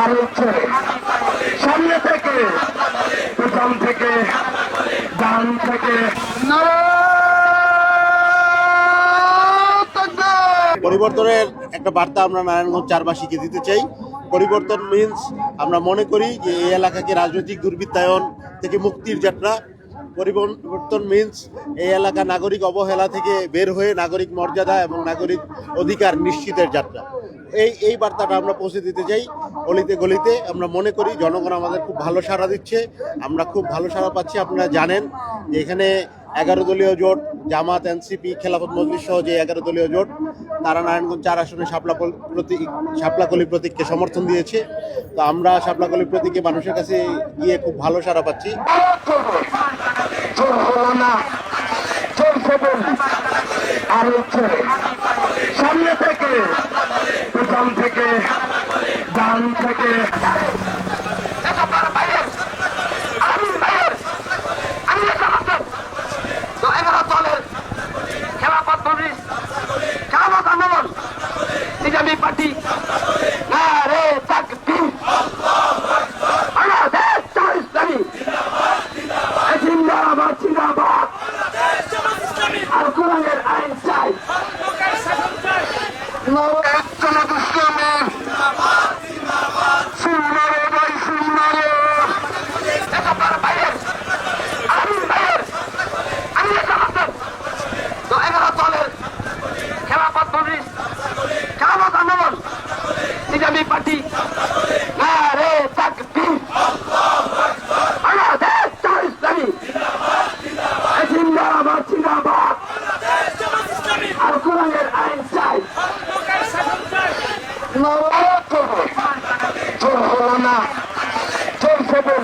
আর হচ্ছে সামনে থেকে পেছন থেকে ডান থেকে পরিবর্তনের একটা বার্তা আমরা নারায়ণগঞ্জ চারবাসীকে দিতে চাই। পরিবর্তন মিন্স আমরা মনে করি যে এই এলাকাকে রাজনৈতিক দুর্বৃত্তায়ন থেকে মুক্তির যাত্রা। পরিবর্তন মিন্স এই এলাকা নাগরিক অবহেলা থেকে বের হয়ে নাগরিক মর্যাদা এবং নাগরিক অধিকার নিশ্চিতের যাত্রা। এই বার্তাটা আমরা পৌঁছে দিতে চাই গলিতে গলিতে। আমরা মনে করি জনগণ আমাদের খুব ভালো সাড়া দিচ্ছে, আমরা খুব ভালো সাড়া পাচ্ছি। আপনারা জানেন যে এখানে 11 দলীয় জোট, জামাত, এনসিপি, খেলাফত মজলিস সহ যে 11 দলীয় জোট, তারা নারায়ণগঞ্জ 4 আসনে শাপলাকলি প্রতীককে সমর্থন দিয়েছে। তো আমরা শাপলাকলি প্রতীকে মানুষের কাছে গিয়ে খুব ভালো সাড়া পাচ্ছি। আর হচ্ছে সামনে থেকে পেছন থেকে ডান থেকে নিজামী পার্টি নারে তাকবীর বাংলাদেশ জামাত ইসলামী জিন্দাবাদ জিন্দাবাদ আর কোরআনের আইন চাই।